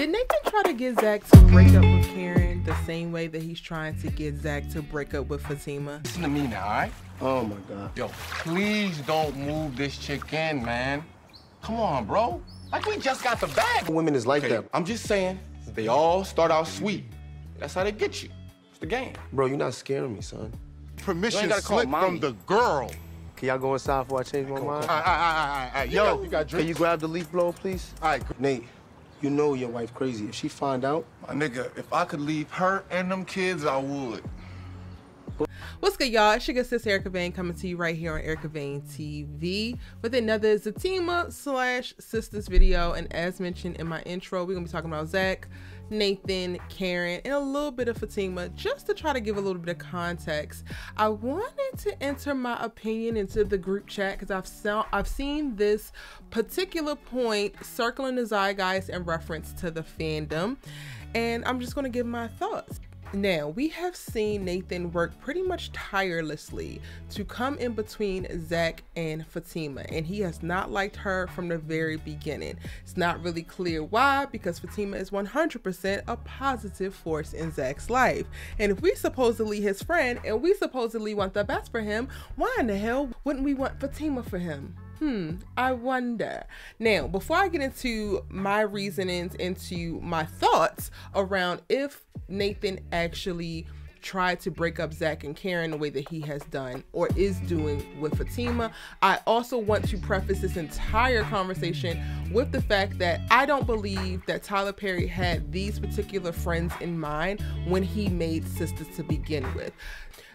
Did Nathan try to get Zach to break up with Karen the same way that he's trying to get Zach to break up with Fatima? Listen to me now, all right? Oh, my God. Yo, please don't move this chick in, man. Come on, bro. Like, we just got the bag. Women is like that. I'm just saying, they all start out sweet. That's how they get you. It's the game. Bro, you're not scaring me, son. Permission slip from the girl. Can y'all go inside before I change my mind? All right. Yo, you got drinks? Can you grab the leaf blower, please? All right. Nate, you know your wife crazy. If she find out... My nigga, if I could leave her and them kids, I would. What's good, y'all? It's your good sis Erica Vane coming to you right here on Erica Vane TV with another Zatima / sisters video. And as mentioned in my intro, we're gonna be talking about Zach, Nathan, Karen, and a little bit of Fatima, just to try to give a little bit of context. I wanted to enter my opinion into the group chat because I've seen this particular point circling the zeitgeist in reference to the fandom, and I'm just gonna give my thoughts. Now, we have seen Nathan work pretty much tirelessly to come in between Zach and Fatima, and he has not liked her from the very beginning. It's not really clear why, because Fatima is 100% a positive force in Zach's life. And if we supposedly his friend and we supposedly want the best for him, why in the hell wouldn't we want Fatima for him? I wonder. Now, before I get into my reasonings, into my thoughts around if Nathan actually tried to break up Zach and Karen the way that he has done or is doing with Fatima, I also want to preface this entire conversation with the fact that I don't believe that Tyler Perry had these particular friends in mind when he made Sisters to begin with.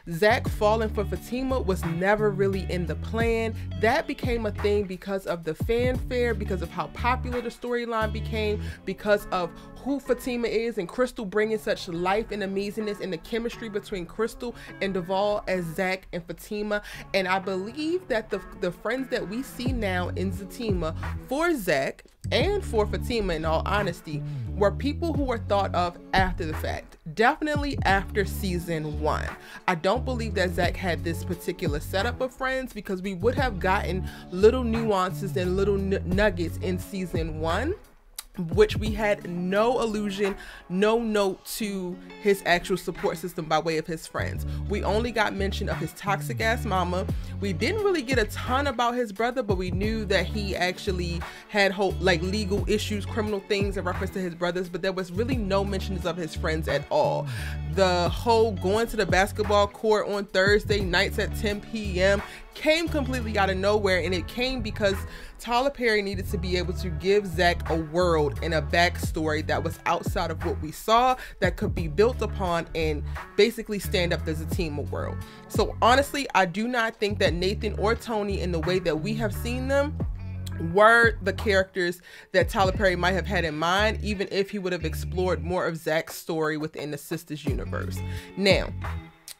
Zach falling for Fatima was never really in the plan. That became a thing because of the fanfare, because of how popular the storyline became, because of who Fatima is and Crystal bringing such life and amazingness in the chemistry between Crystal and Devale as Zach and Fatima. And I believe that the friends that we see now in Zatima for Zach and for Fatima, in all honesty, were people who were thought of after the fact, definitely after season 1. I don't believe that Zach had this particular setup of friends, because we would have gotten little nuances and little nuggets in season 1, which we had no allusion, no note to his actual support system by way of his friends. We only got mention of his toxic ass mama. We didn't really get a ton about his brother, but we knew that he actually had legal issues, criminal things in reference to his brothers, but there was really no mentions of his friends at all. The whole going to the basketball court on Thursday nights at 10 p.m. came completely out of nowhere, and it came because Tyler Perry needed to be able to give Zach a world and a backstory that was outside of what we saw, that could be built upon and basically stand up as a team of world. So honestly, I do not think that Nathan or Tony, in the way that we have seen them, were the characters that Tyler Perry might have had in mind, even if he would have explored more of Zach's story within the Sisters universe. Now,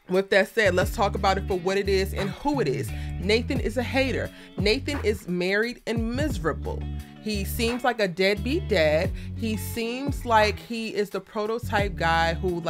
with that said, let's talk about it for what it is and who it is. Nathan is a hater. Nathan is married and miserable. He seems like a deadbeat dad. He seems like he is the prototype guy who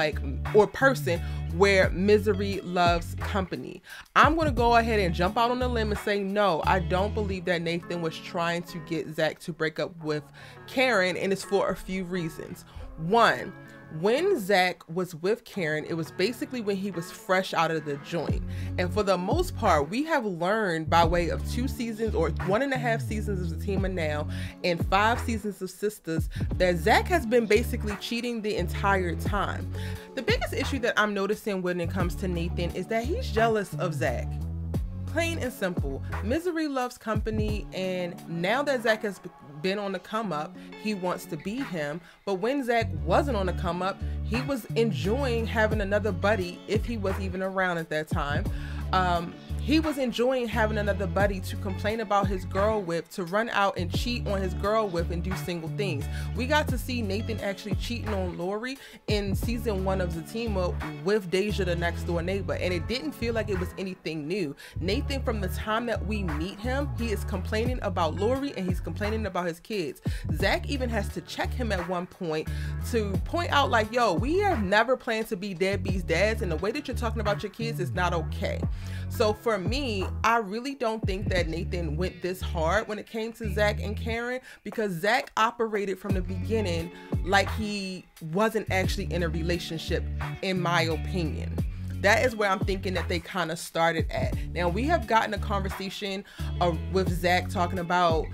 or person where misery loves company. I'm going to go ahead and jump out on the limb and say, no, I don't believe that Nathan was trying to get Zach to break up with Karen, and it's for a few reasons. One, when Zach was with Karen, it was basically when he was fresh out of the joint. And for the most part, we have learned by way of 2 seasons or 1.5 seasons of Zatima now and 5 seasons of Sisters that Zach has been basically cheating the entire time. The biggest issue that I'm noticing when it comes to Nathan is that he's jealous of Zach. Plain and simple. Misery loves company, and now that Zach has been on the come up, he wants to be him. But when Zach wasn't on the come up, he was enjoying having another buddy, if he was even around at that time. He was enjoying having another buddy to complain about his girl with, to run out and cheat on his girl with and do single things. We got to see Nathan actually cheating on Lori in season 1 of Zatima with Deja, the next door neighbor, and it didn't feel like it was anything new. Nathan, from the time that we meet him, he is complaining about Lori and he's complaining about his kids. Zach even has to check him at one point to point out like, yo, we have never planned to be deadbeats dads, and the way that you're talking about your kids is not okay. So for for me, I really don't think that Nathan went this hard when it came to Zach and Karen, because Zach operated from the beginning like he wasn't actually in a relationship, in my opinion. That is where I'm thinking that they kind of started at. Now, we have gotten a conversation with Zach talking about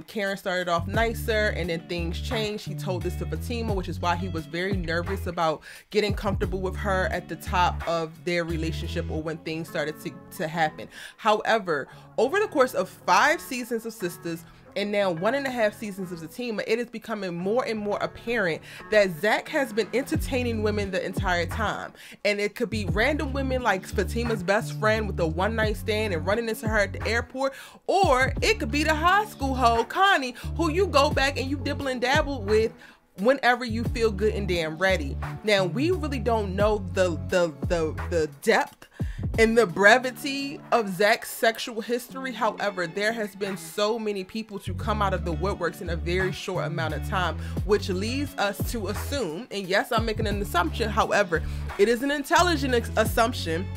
Karen started off nicer and then things changed. He told this to Fatima, which is why he was very nervous about getting comfortable with her at the top of their relationship or when things started to happen. However, over the course of 5 seasons of Sisters, and now 1.5 seasons of Zatima, it is becoming more and more apparent that Zach has been entertaining women the entire time. And it could be random women like Fatima's best friend with a one-night stand and running into her at the airport, or it could be the high school hoe, Connie, who you go back and you dibble and dabble with whenever you feel good and damn ready. Now, we really don't know the depth and the brevity of Zach's sexual history. However, there has been so many people to come out of the woodworks in a very short amount of time, which leads us to assume, and yes, I'm making an assumption, however, it is an intelligent assumption,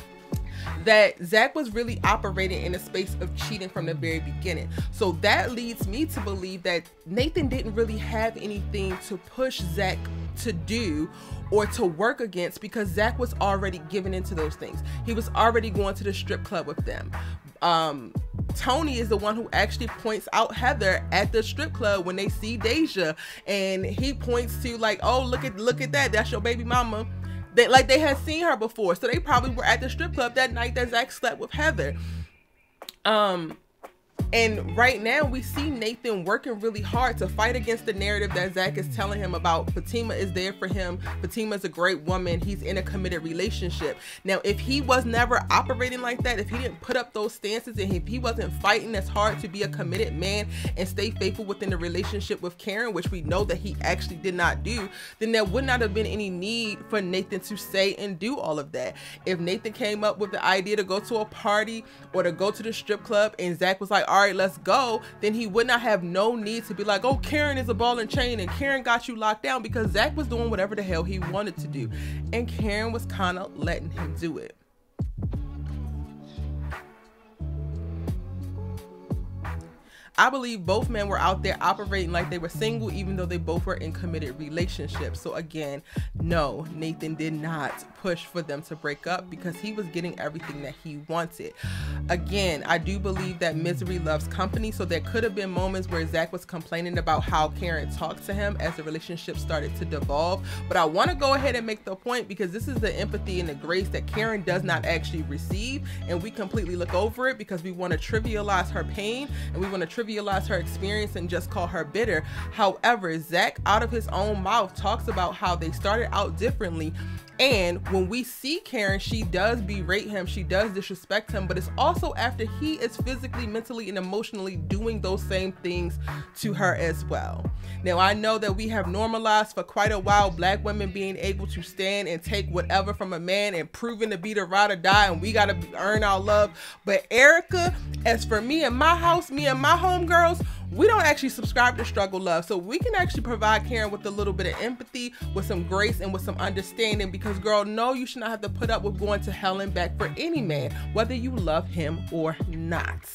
that Zach was really operating in a space of cheating from the very beginning. So that leads me to believe that Nathan didn't really have anything to push Zach to do or to work against, because Zach was already giving into those things. He was already going to the strip club with them. Tony is the one who actually points out Heather at the strip club when they see Deja, and he points to like, oh, look at that, that's your baby mama. They had seen her before, so they probably were at the strip club that night that Zach slept with Heather. And right now we see Nathan working really hard to fight against the narrative that Zach is telling him about Fatima is there for him. Fatima is a great woman. He's in a committed relationship. Now, if he was never operating like that, if he didn't put up those stances, and if he wasn't fighting as hard to be a committed man and stay faithful within the relationship with Karen, which we know that he actually did not do, then there would not have been any need for Nathan to say and do all of that. If Nathan came up with the idea to go to a party or to go to the strip club and Zach was like, all right, let's go, then he would not have no need to be like, oh, Karen is a ball and chain and Karen got you locked down, because Zach was doing whatever the hell he wanted to do and Karen was kind of letting him do it. I believe both men were out there operating like they were single, even though they both were in committed relationships. So again, no, Nathan did not push for them to break up because he was getting everything that he wanted. Again, I do believe that misery loves company. So there could have been moments where Zach was complaining about how Karen talked to him as the relationship started to devolve. But I want to go ahead and make the point, because this is the empathy and the grace that Karen does not actually receive. And we completely look over it because we want to trivialize her pain and we want to trivialize her experience and just call her bitter. However, Zach, out of his own mouth, talks about how they started out differently. And when we see Karen, she does berate him, she does disrespect him, but it's also after he is physically, mentally, and emotionally doing those same things to her as well. Now, I know that we have normalized for quite a while Black women being able to stand and take whatever from a man and proving to be the ride or die, and we gotta earn our love. But Erica, as for me and my house, me and my homegirls, we don't actually subscribe to struggle love. So we can actually provide Karen with a little bit of empathy, with some grace, and with some understanding, because girl, no, you should not have to put up with going to hell and back for any man, whether you love him or not.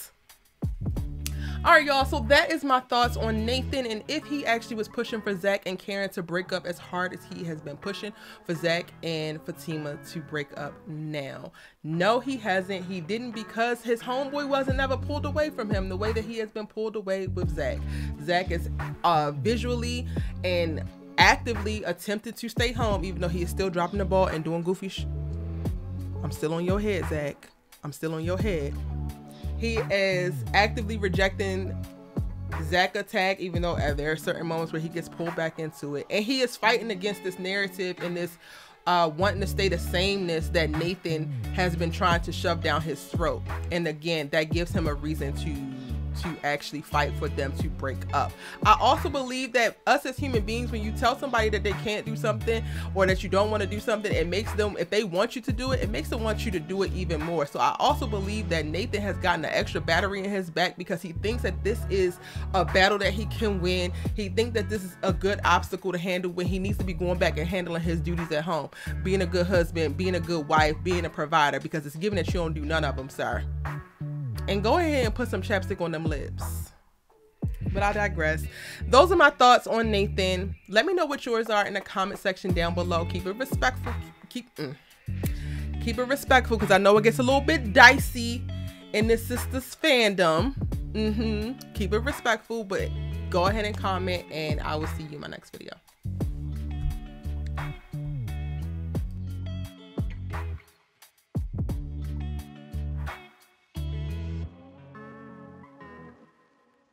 All right, y'all, so that is my thoughts on Nathan and if he actually was pushing for Zach and Karen to break up as hard as he has been pushing for Zach and Fatima to break up now. No, he hasn't. He didn't, because his homeboy wasn't never pulled away from him the way that he has been pulled away with Zach. Zach is visually and actively attempted to stay home, even though he is still dropping the ball and doing goofy I'm still on your head, Zach. I'm still on your head. He is actively rejecting Zach attack, even though there are certain moments where he gets pulled back into it. And he is fighting against this narrative and this wanting to stay the sameness that Nathan has been trying to shove down his throat. And again, that gives him a reason to actually fight for them to break up. I also believe that us as human beings, when you tell somebody that they can't do something or that you don't want to do something, it makes them, if they want you to do it, it makes them want you to do it even more. So I also believe that Nathan has gotten an extra battery in his back because he thinks that this is a battle that he can win. He thinks that this is a good obstacle to handle when he needs to be going back and handling his duties at home, being a good husband, being a good wife, being a provider, because it's given that you don't do none of them, sir. And go ahead and put some chapstick on them lips. But I digress. Those are my thoughts on Nathan. Let me know what yours are in the comment section down below. Keep it respectful. Keep it respectful, because I know it gets a little bit dicey in this sister's fandom. Keep it respectful, but go ahead and comment, and I will see you in my next video.